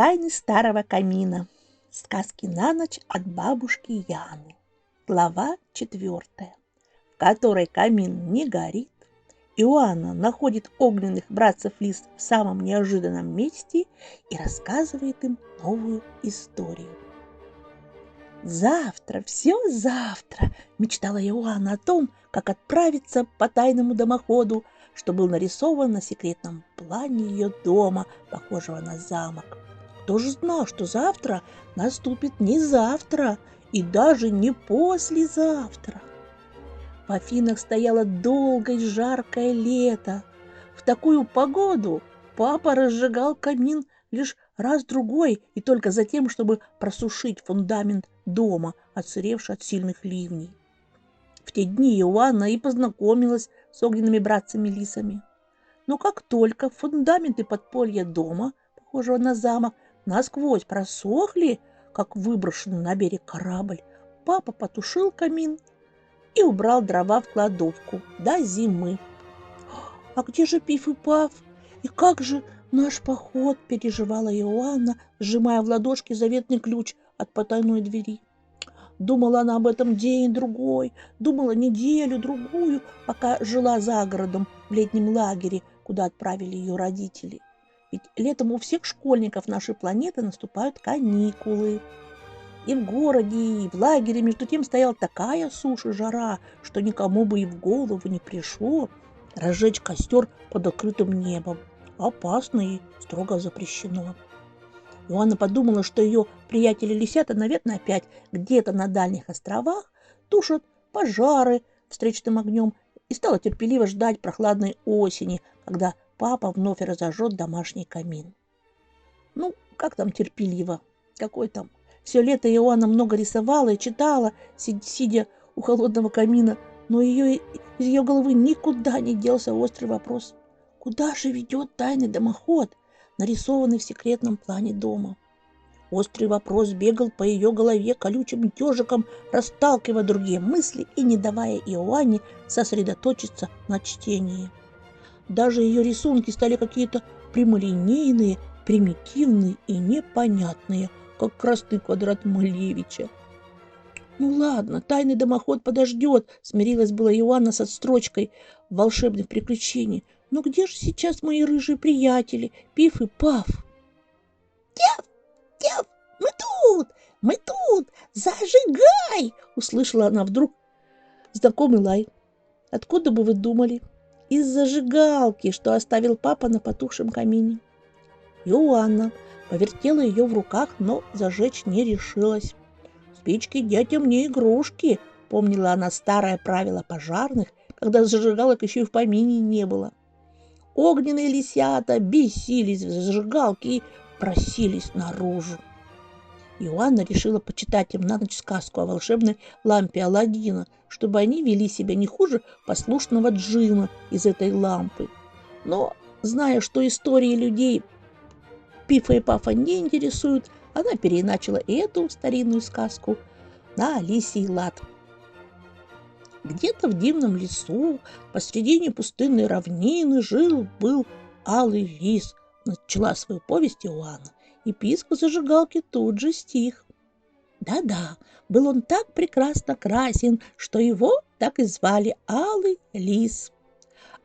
Тайны старого камина. Сказки на ночь от бабушки Яны. Глава 4, в которой камин не горит. Иоанна находит огненных братцев-лис в самом неожиданном месте и рассказывает им новую историю. «Завтра, все завтра!» – мечтала Иоанна о том, как отправиться по тайному дымоходу, что был нарисован на секретном плане ее дома, похожего на замок. Кто же знал, что завтра наступит не завтра и даже не послезавтра? В Афинах стояло долгое и жаркое лето. В такую погоду папа разжигал камин лишь раз-другой и только за тем, чтобы просушить фундамент дома, отсыревший от сильных ливней. В те дни Иоанна и познакомилась с огненными братцами-лисами. Но как только фундаменты подполья дома, похожего на замок, насквозь просохли, как выброшенный на берег корабль, папа потушил камин и убрал дрова в кладовку до зимы. «А где же Пиф и Паф? И как же наш поход?» – переживала Иоанна, сжимая в ладошке заветный ключ от потайной двери. Думала она об этом день-другой, думала неделю-другую, пока жила за городом в летнем лагере, куда отправили ее родители. Ведь летом у всех школьников нашей планеты наступают каникулы. И в городе, и в лагере между тем стояла такая сушь и жара, что никому бы и в голову не пришло разжечь костер под открытым небом. Опасно и строго запрещено. Иоанна подумала, что ее приятели-лисята, наверное, опять где-то на дальних островах тушат пожары встречным огнем, и стала терпеливо ждать прохладной осени, когда папа вновь разожжет домашний камин. Ну, как там терпеливо? Какой там? Все лето Иоанна много рисовала и читала, сидя у холодного камина, но из ее головы никуда не делся острый вопрос. Куда же ведет тайный дымоход, нарисованный в секретном плане дома? Острый вопрос бегал по ее голове колючим ежиком, расталкивая другие мысли и не давая Иоанне сосредоточиться на чтении. Даже ее рисунки стали какие-то прямолинейные, примитивные и непонятные, как красный квадрат Малевича. «Ну ладно, тайный дымоход подождет», — смирилась была Иоанна с отстрочкой волшебных приключений. «Но где же сейчас мои рыжие приятели, Пиф и Паф?» «Тяв, тяв, мы тут, зажигай!» — услышала она вдруг знакомый лай. Откуда бы вы думали? Из зажигалки, что оставил папа на потухшем камине. Иоанна повертела ее в руках, но зажечь не решилась. «Спички детям не игрушки», — помнила она старое правило пожарных, когда зажигалок еще и в помине не было. Огненные лисята бесились в зажигалке и просились наружу. Иоанна решила почитать им на ночь сказку о волшебной лампе Аладдина, чтобы они вели себя не хуже послушного джинна из этой лампы. Но, зная, что истории людей Пифа и Пафа не интересуют, она переиначила и эту старинную сказку на лисий лад. Где-то в дивном лесу, посредине пустынной равнины, жил-был алый лис. Начала свою повесть Иоанна, и писк в зажигалке тут же стих. Да-да, был он так прекрасно красен, что его так и звали Алый лис.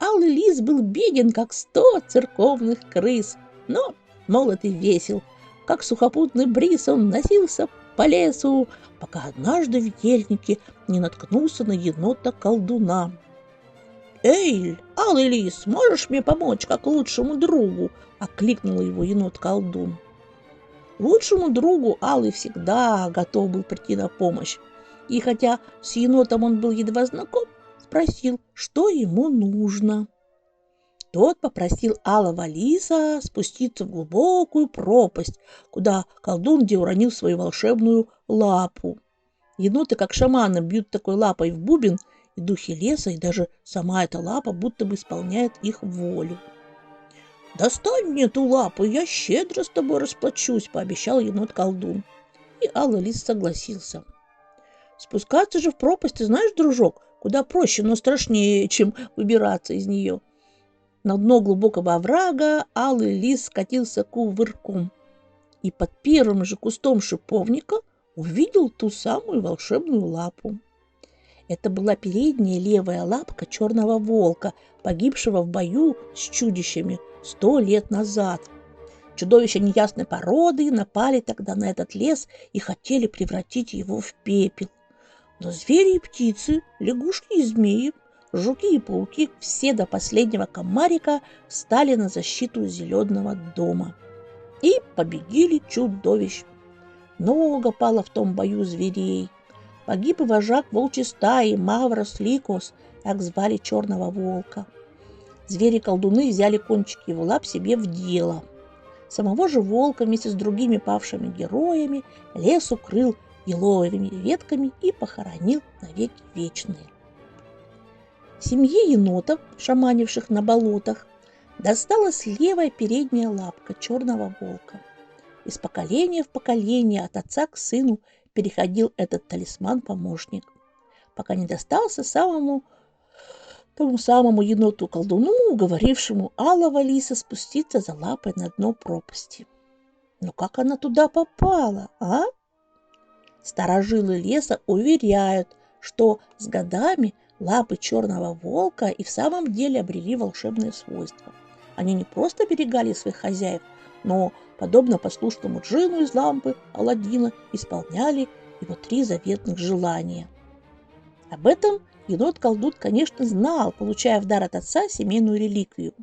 Алый лис был беден, как 100 церковных крыс, но молод и весел. Как сухопутный бриз он носился по лесу, пока однажды в ельнике не наткнулся на енота-колдуна. «Эй, Алый лис, можешь мне помочь как лучшему другу?» — окликнул его енот-колдун. Лучшему другу Алый всегда готов был прийти на помощь. И хотя с енотом он был едва знаком, спросил, что ему нужно. Тот попросил Алого лиса спуститься в глубокую пропасть, куда колдун где уронил свою волшебную лапу. Еноты, как шаманы, бьют такой лапой в бубен, и духи леса, и даже сама эта лапа будто бы исполняет их волю. «Достань мне эту лапу, я щедро с тобой расплачусь», — пообещал енот-колдун. И Алый лис согласился. Спускаться же в пропасть, ты знаешь, дружок, куда проще, но страшнее, чем выбираться из нее. На дно глубокого оврага Алый лис скатился кувырком. и под первым же кустом шиповника увидел ту самую волшебную лапу. Это была передняя левая лапка черного волка, погибшего в бою с чудищами 100 лет назад. Чудовища неясной породы напали тогда на этот лес и хотели превратить его в пепел. Но звери и птицы, лягушки и змеи, жуки и пауки, все до последнего комарика встали на защиту зеленого дома. И победили чудовищ. Много пало в том бою зверей. Погиб и вожак волчьей стаи Маврос Ликос, так звали черного волка. Звери-колдуны взяли кончики его лап себе в дело. Самого же волка вместе с другими павшими героями лес укрыл еловыми ветками и похоронил навеки вечные. Семье енотов, шаманивших на болотах, досталась левая передняя лапка черного волка. Из поколения в поколение от отца к сыну переходил этот талисман-помощник, пока не достался тому самому еноту-колдуну, уговорившему алого лиса спуститься за лапой на дно пропасти. Но как она туда попала, а? Старожилы леса уверяют, что с годами лапы черного волка и в самом деле обрели волшебные свойства. Они не просто берегали своих хозяев, но, подобно послушному джинну из лампы Аладдина, исполняли его 3 заветных желания. Об этом енот-колдун, конечно, знал, получая в дар от отца семейную реликвию,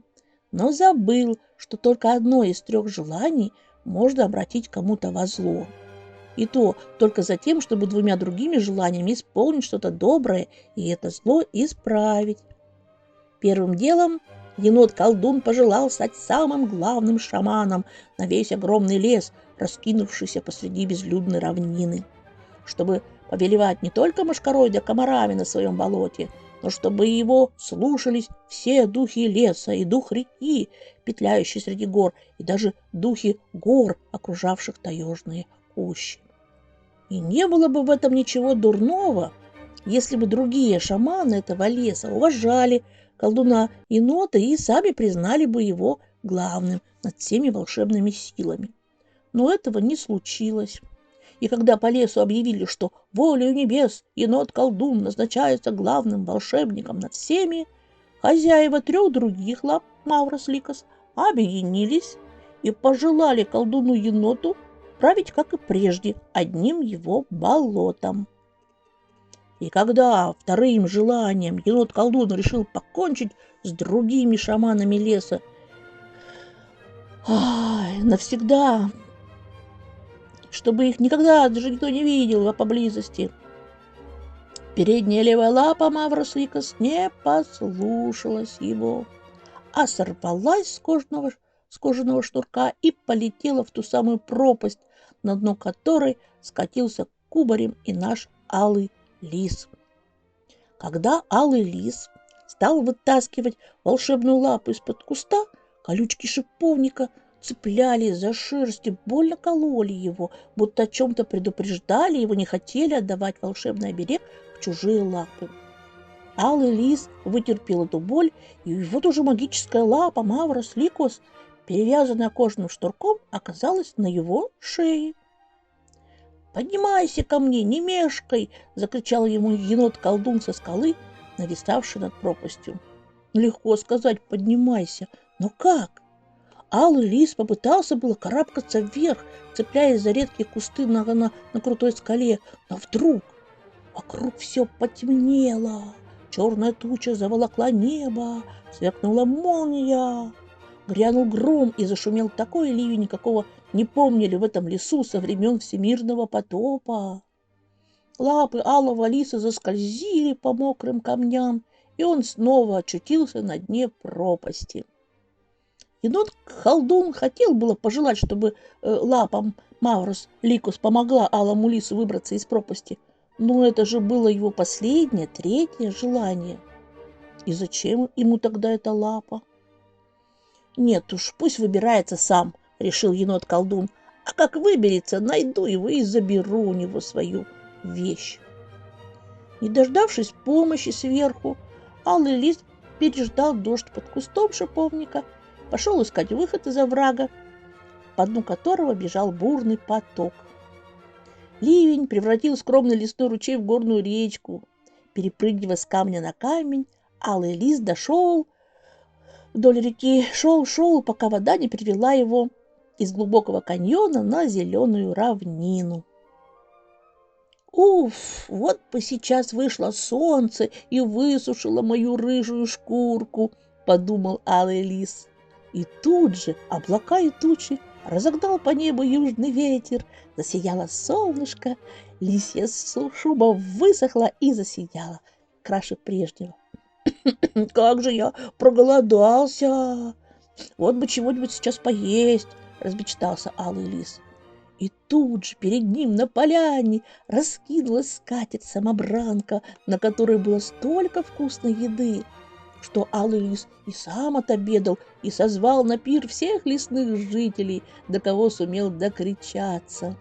но забыл, что только одно из 3 желаний можно обратить кому-то во зло. И то только за тем, чтобы 2 другими желаниями исполнить что-то доброе и это зло исправить. Первым делом енот-колдун пожелал стать самым главным шаманом на весь огромный лес, раскинувшийся посреди безлюдной равнины, чтобы повелевать не только мошкарой да комарами на своем болоте, но чтобы его слушались все духи леса и дух реки, петляющий среди гор, и даже духи гор, окружавших таежные кущи. И не было бы в этом ничего дурного, если бы другие шаманы этого леса уважали колдуна-енота и сами признали бы его главным над всеми волшебными силами. Но этого не случилось. И когда по лесу объявили, что волею небес енот-колдун назначается главным волшебником над всеми, хозяева 3 других лап Маврос Ликос объединились и пожелали колдуну-еноту править, как и прежде, одним его болотом. И когда 2 желанием енот-колдун решил покончить с другими шаманами леса навсегда, чтобы их никогда даже никто не видел поблизости, передняя левая лапа Маврос Ликос не послушалась его, а сорвалась с кожаного шнурка и полетела в ту самую пропасть, на дно которой скатился кубарем и наш алый лис. Когда алый лис стал вытаскивать волшебную лапу из-под куста, колючки шиповника цеплялись за шерсть и больно кололи его, будто о чем-то предупреждали его, не хотели отдавать волшебный оберег в чужие лапы. Алый лис вытерпел эту боль, и вот уже магическая лапа Маврос Ликос, перевязанная кожаным шнурком, оказалась на его шее. «Поднимайся ко мне, не мешкай!» — закричал ему енот-колдун со скалы, нависавший над пропастью. Легко сказать «поднимайся», но как? Алый лис попытался было карабкаться вверх, цепляясь за редкие кусты на крутой скале, но вдруг вокруг все потемнело, черная туча заволокла небо, сверкнула молния, грянул гром и зашумел такой ливень, какого не помнили в этом лесу со времен всемирного потопа. Лапы алого лиса заскользили по мокрым камням, и он снова очутился на дне пропасти. Енот-колдун хотел было пожелать, чтобы лапам Маврос Ликос помогла алому лису выбраться из пропасти, но это же было его последнее, 3-е желание. И зачем ему тогда эта лапа? Нет уж, пусть выбирается сам, решил енот-колдун, а как выберется, найду его и заберу у него свою вещь. Не дождавшись помощи сверху, алый лис переждал дождь под кустом шиповника, пошел искать выход из оврага по дну которого бежал бурный поток. Ливень превратил скромный лесной ручей в горную речку. Перепрыгивая с камня на камень, алый лис дошел вдоль реки, шел, пока вода не привела его из глубокого каньона на зеленую равнину. «Уф, вот бы сейчас вышло солнце и высушило мою рыжую шкурку», — подумал алый лис. И тут же облака и тучи разогнал по небу южный ветер, засияло солнышко, лисья шуба высохла и засияла краше прежнего. «Как же я проголодался! Вот бы чего-нибудь сейчас поесть!» — размечтался алый лис. И тут же перед ним на поляне раскинулась скатерть-самобранка, на которой было столько вкусной еды, что алый лис и сам отобедал и созвал на пир всех лесных жителей, до кого сумел докричаться.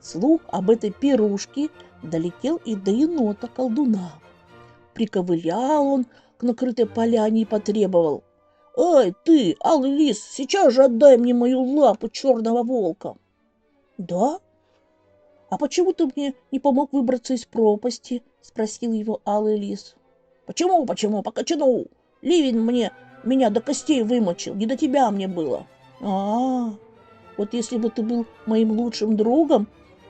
Слух об этой пирушке долетел и до енота-колдуна. Приковылял он к накрытой поляне и потребовал: «Эй, ты, алый лис, сейчас же отдай мне мою лапу черного волка!» «Да? А почему ты мне не помог выбраться из пропасти?» — спросил его алый лис. «Почему? Покачну! Ливень меня до костей вымочил, не до тебя мне было». Вот если бы ты был моим лучшим другом,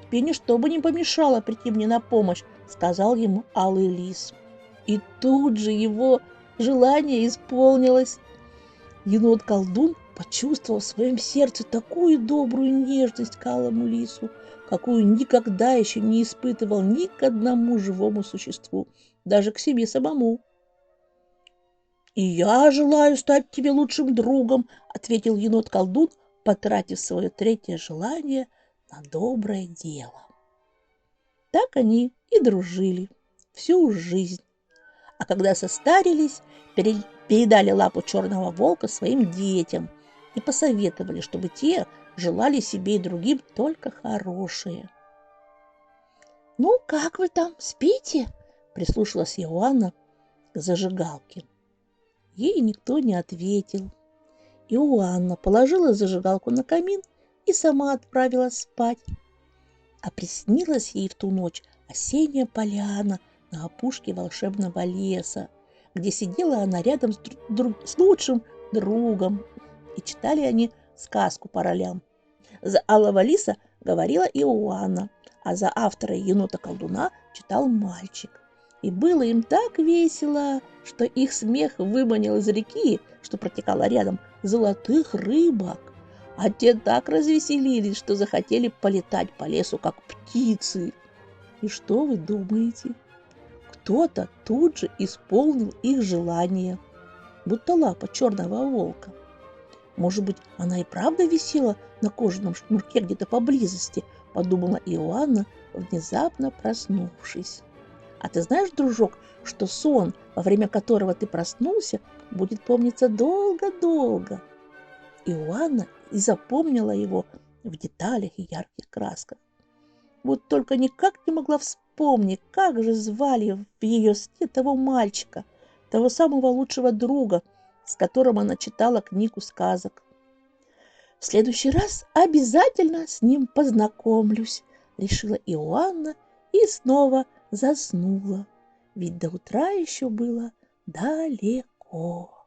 тебе ничто бы не помешало прийти мне на помощь», — сказал ему алый лис. И тут же его желание исполнилось. Енот-колдун почувствовал в своем сердце такую добрую нежность к алому лису, какую никогда еще не испытывал ни к одному живому существу, даже к себе самому. «И я желаю стать тебе лучшим другом», — ответил енот-колдун, потратив свое третье желание на доброе дело. Так они и дружили всю жизнь. А когда состарились, передали лапу черного волка своим детям и посоветовали, чтобы те желали себе и другим только хорошее. «Ну, как вы там, спите?» — прислушалась Иоанна к зажигалке. Ей никто не ответил. Иоанна положила зажигалку на камин и сама отправилась спать. А приснилась ей в ту ночь осенняя поляна на опушке волшебного леса, где сидела она рядом с лучшим другом, и читали они сказку по ролям. За алого лиса говорила Иоанна, а за автора енота-колдуна читал мальчик. И было им так весело, что их смех выманил из реки, что протекала рядом, золотых рыбок. А те так развеселились, что захотели полетать по лесу, как птицы. И что вы думаете? Кто-то тут же исполнил их желание, будто лапа черного волка. Может быть, она и правда висела на кожаном шнурке где-то поблизости, подумала Иоанна, внезапно проснувшись. А ты знаешь, дружок, что сон, во время которого ты проснулся, будет помниться долго-долго? Иоанна и запомнила его в деталях и ярких красках. Вот только никак не могла вспомнить, как же звали в ее сне того мальчика, того самого лучшего друга, с которым она читала книгу сказок. «В следующий раз обязательно с ним познакомлюсь», — решила Иоанна и снова заснула, ведь до утра еще было далеко.